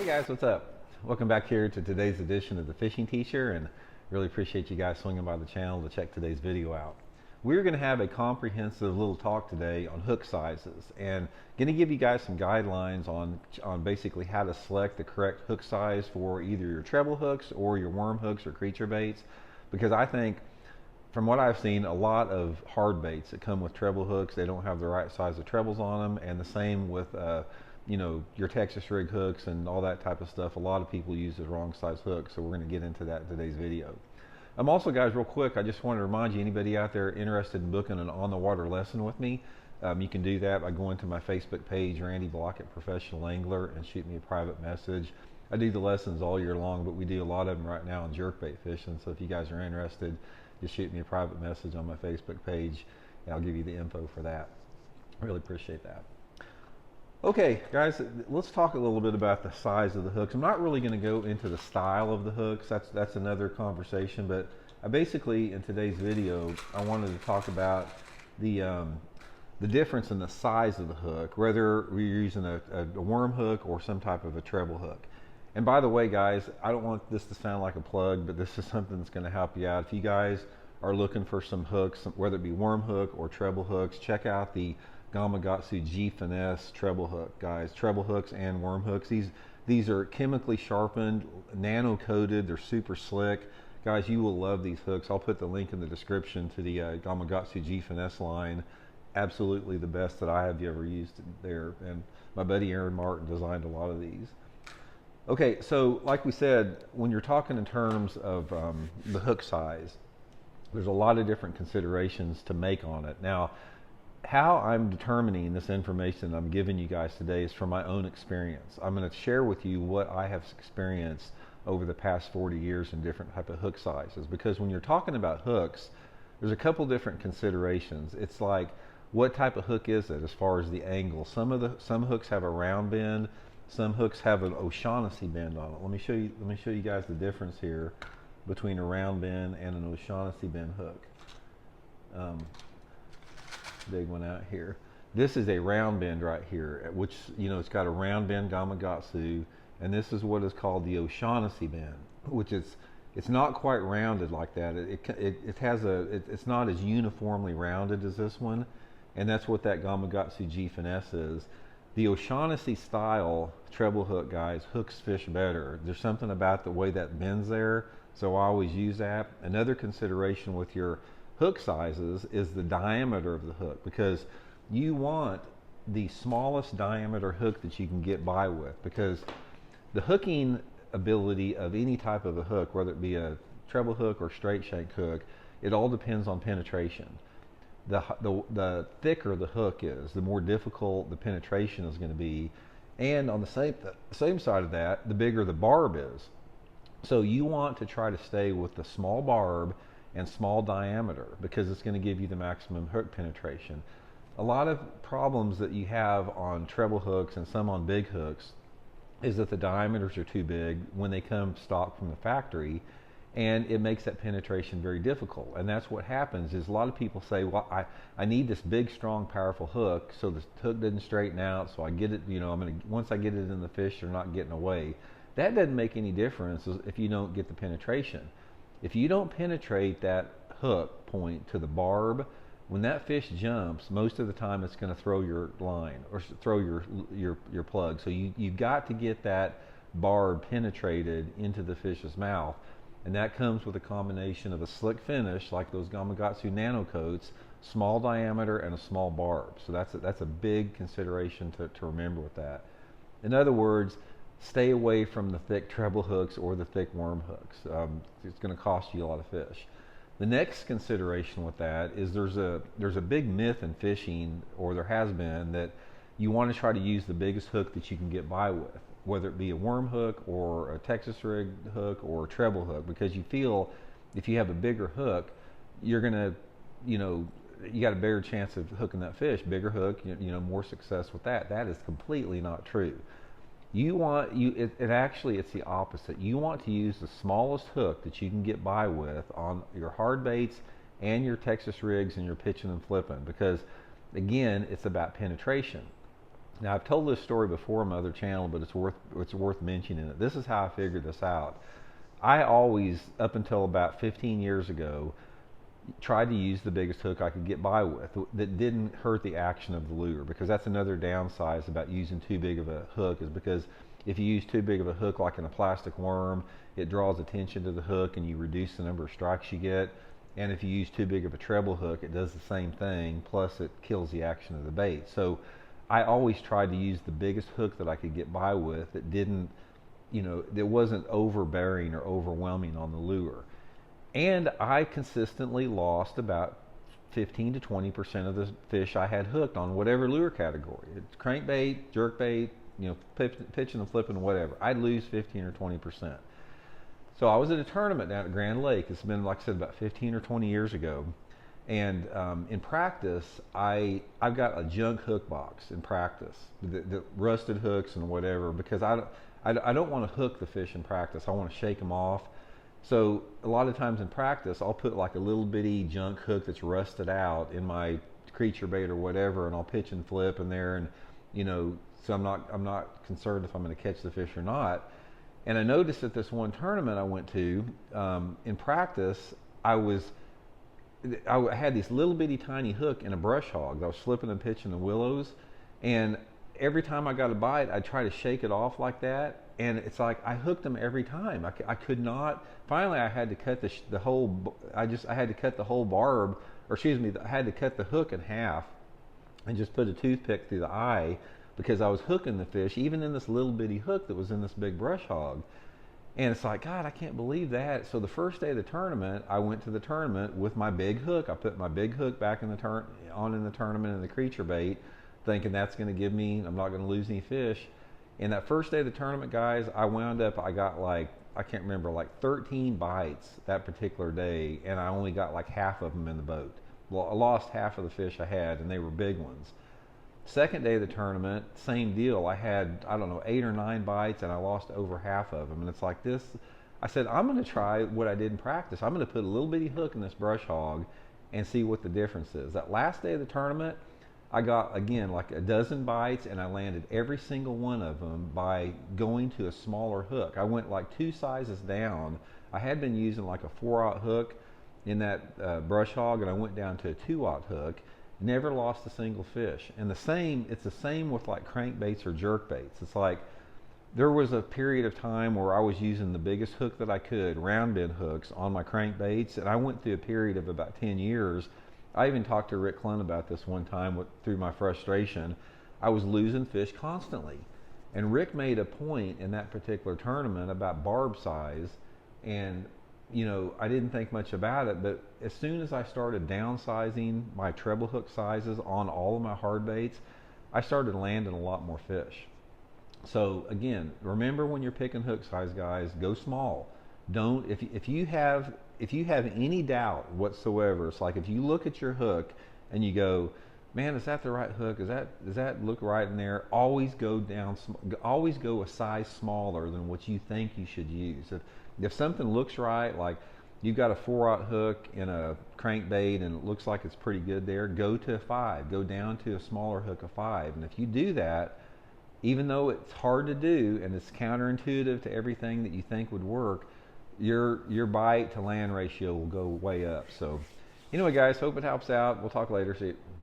Guys, what's up? Welcome back here to today's edition of the Fishing Teacher, and really appreciate you guys swinging by the channel to check today's video out. We're going to have a comprehensive little talk today on hook sizes, and going to give you guys some guidelines on basically how to select the correct hook size for either your treble hooks or your worm hooks or creature baits, because I think from what I've seen, a lot of hard baits that come with treble hooks, they don't have the right size of trebles on them, and the same with your Texas rig hooks and all that type of stuff. A lot of people use the wrong size hooks, so we're going to get into that in today's video. Also, guys, real quick, I just want to remind you, anybody out there interested in booking an on-the-water lesson with me, you can do that by going to my Facebook page, Randy Blaukat Professional Angler, and shoot me a private message. I do the lessons all year long, but we do a lot of them right now on jerkbait fishing, so if you guys are interested, just shoot me a private message on my Facebook page, and I'll give you the info for that. I really appreciate that. Okay, guys, let's talk a little bit about the size of the hooks. I'm not really going to go into the style of the hooks. That's another conversation. But I basically, in today's video, I wanted to talk about the difference in the size of the hook, whether we're using a worm hook or some type of a treble hook. And by the way, guys, I don't want this to sound like a plug, but this is something that's going to help you out. If you guys are looking for some hooks, whether it be worm hook or treble hooks, check out the Gamakatsu G Finesse treble hook, guys. Treble hooks and worm hooks. These are chemically sharpened, nano coated. They're super slick, guys. You will love these hooks. I'll put the link in the description to the Gamakatsu G Finesse line. Absolutely the best that I have ever used there. And my buddy Aaron Martin designed a lot of these. Okay, so like we said, when you're talking in terms of the hook size, there's a lot of different considerations to make on it. Now, how I'm determining this information I'm giving you guys today is from my own experience. I'm going to share with you what I have experienced over the past 40 years in different type of hook sizes, because when you're talking about hooks, there's a couple different considerations. It's like, what type of hook is it as far as the angle? Some hooks have a round bend, some hooks have an O'Shaughnessy bend on it. Let me show you guys the difference here between a round bend and an O'Shaughnessy bend hook. Big one out here. This is a round bend right here, which, it's got a round bend Gamakatsu, and this is what is called the O'Shaughnessy bend, which it's not quite rounded like that. It's not as uniformly rounded as this one, and that's what that Gamakatsu G Finesse is. The O'Shaughnessy style treble hook, guys, hooks fish better. There's something about the way that bends there, so I always use that. Another consideration with your hook sizes is the diameter of the hook, because you want the smallest diameter hook that you can get by with, because the hooking ability of any type of a hook, whether it be a treble hook or straight shank hook, it all depends on penetration. The thicker the hook is, the more difficult the penetration is going to be, and on the same side of that, the bigger the barb is. So you want to try to stay with the small barb and small diameter, because it's going to give you the maximum hook penetration. A lot of problems that you have on treble hooks and some on big hooks is that the diameters are too big when they come stock from the factory, and it makes that penetration very difficult. And that's what happens is a lot of people say, well, I need this big, strong, powerful hook so the hook doesn't straighten out, so I get it, once I get it in the fish, they're not getting away. That doesn't make any difference if you don't get the penetration. If you don't penetrate that hook point to the barb, when that fish jumps, most of the time it's going to throw your line or throw your plug. So you've got to get that barb penetrated into the fish's mouth, and that comes with a combination of a slick finish like those Gamakatsu nano coats, small diameter, and a small barb. So that's a big consideration to remember with that. In other words, stay away from the thick treble hooks or the thick worm hooks. It's going to cost you a lot of fish. The next consideration with that is there's a big myth in fishing, or there has been, that you want to try to use the biggest hook that you can get by with, whether it be a worm hook or a Texas rig hook or a treble hook, because you feel if you have a bigger hook, you're going to, you got a better chance of hooking that fish. Bigger hook, more success with that. That is completely not true. It's the opposite. You want to use the smallest hook that you can get by with on your hard baits and your Texas rigs and your pitching and flipping, because again, it's about penetration. Now I've told this story before on my other channel, but it's worth mentioning it. This is how I figured this out. I always, up until about 15 years ago, tried to use the biggest hook I could get by with that didn't hurt the action of the lure, because that's another downside about using too big of a hook, is because if you use too big of a hook like in a plastic worm, it draws attention to the hook and you reduce the number of strikes you get. And if you use too big of a treble hook, it does the same thing, plus it kills the action of the bait. So I always tried to use the biggest hook that I could get by with that didn't, that wasn't overbearing or overwhelming on the lure. And I consistently lost about 15 to 20% of the fish I had hooked on whatever lure category. It's crankbait, jerkbait, pitching and flipping, whatever. I'd lose 15 or 20%. So I was at a tournament down at Grand Lake. It's been, like I said, about 15 or 20 years ago. And in practice, I've got a junk hook box in practice, the rusted hooks and whatever, because I don't want to hook the fish in practice. I want to shake them off. So a lot of times in practice, I'll put like a little bitty junk hook that's rusted out in my creature bait or whatever, and I'll pitch and flip in there, and so I'm not concerned if I'm going to catch the fish or not. And I noticed at this one tournament I went to, in practice, I had this little bitty tiny hook in a brush hog. I was flipping and pitching the willows, and every time I got a bite, I'd try to shake it off like that, and it's like I hooked them every time. I could not. Finally, I had to cut the whole. I had to cut the whole barb, or excuse me, I had to cut the hook in half, and just put a toothpick through the eye, because I was hooking the fish even in this little bitty hook that was in this big brush hog. And it's like, God, I can't believe that. So the first day of the tournament, I went to the tournament with my big hook. I put my big hook back in the tournament in the creature bait, thinking that's going to give me, I'm not going to lose any fish. And that first day of the tournament, guys, I got like, I can't remember, like 13 bites that particular day, and I only got like half of them in the boat. Well, I lost half of the fish I had, and they were big ones. Second day of the tournament, same deal. I had, I don't know, 8 or 9 bites, and I lost over half of them. And it's like this. I said, I'm going to try what I did in practice. I'm going to put a little bitty hook in this brush hog and see what the difference is. That last day of the tournament, I got, again, like a dozen bites, and I landed every single one of them by going to a smaller hook. I went like 2 sizes down. I had been using like a 4/0 hook in that brush hog, and I went down to a 2/0 hook. Never lost a single fish. And it's the same with like crankbaits or jerkbaits. It's like there was a period of time where I was using the biggest hook that I could, round bend hooks, on my crankbaits, and I went through a period of about 10 years. I even talked to Rick Clunn about this one time through my frustration. I was losing fish constantly. And Rick made a point in that particular tournament about barb size, and I didn't think much about it, but as soon as I started downsizing my treble hook sizes on all of my hard baits, I started landing a lot more fish. So again, remember when you're picking hook size, guys, go small. Don't, if you have any doubt whatsoever, it's like if you look at your hook and you go, man, is that the right hook? Does that look right in there? Always go a size smaller than what you think you should use. If something looks right, like you've got a 4/0 hook in a crankbait and it looks like it's pretty good there, go to a 5. Go down to a smaller hook of 5. And if you do that, even though it's hard to do and it's counterintuitive to everything that you think would work, your bite to land ratio will go way up. So anyway, guys, hope it helps out. We'll talk later. See you.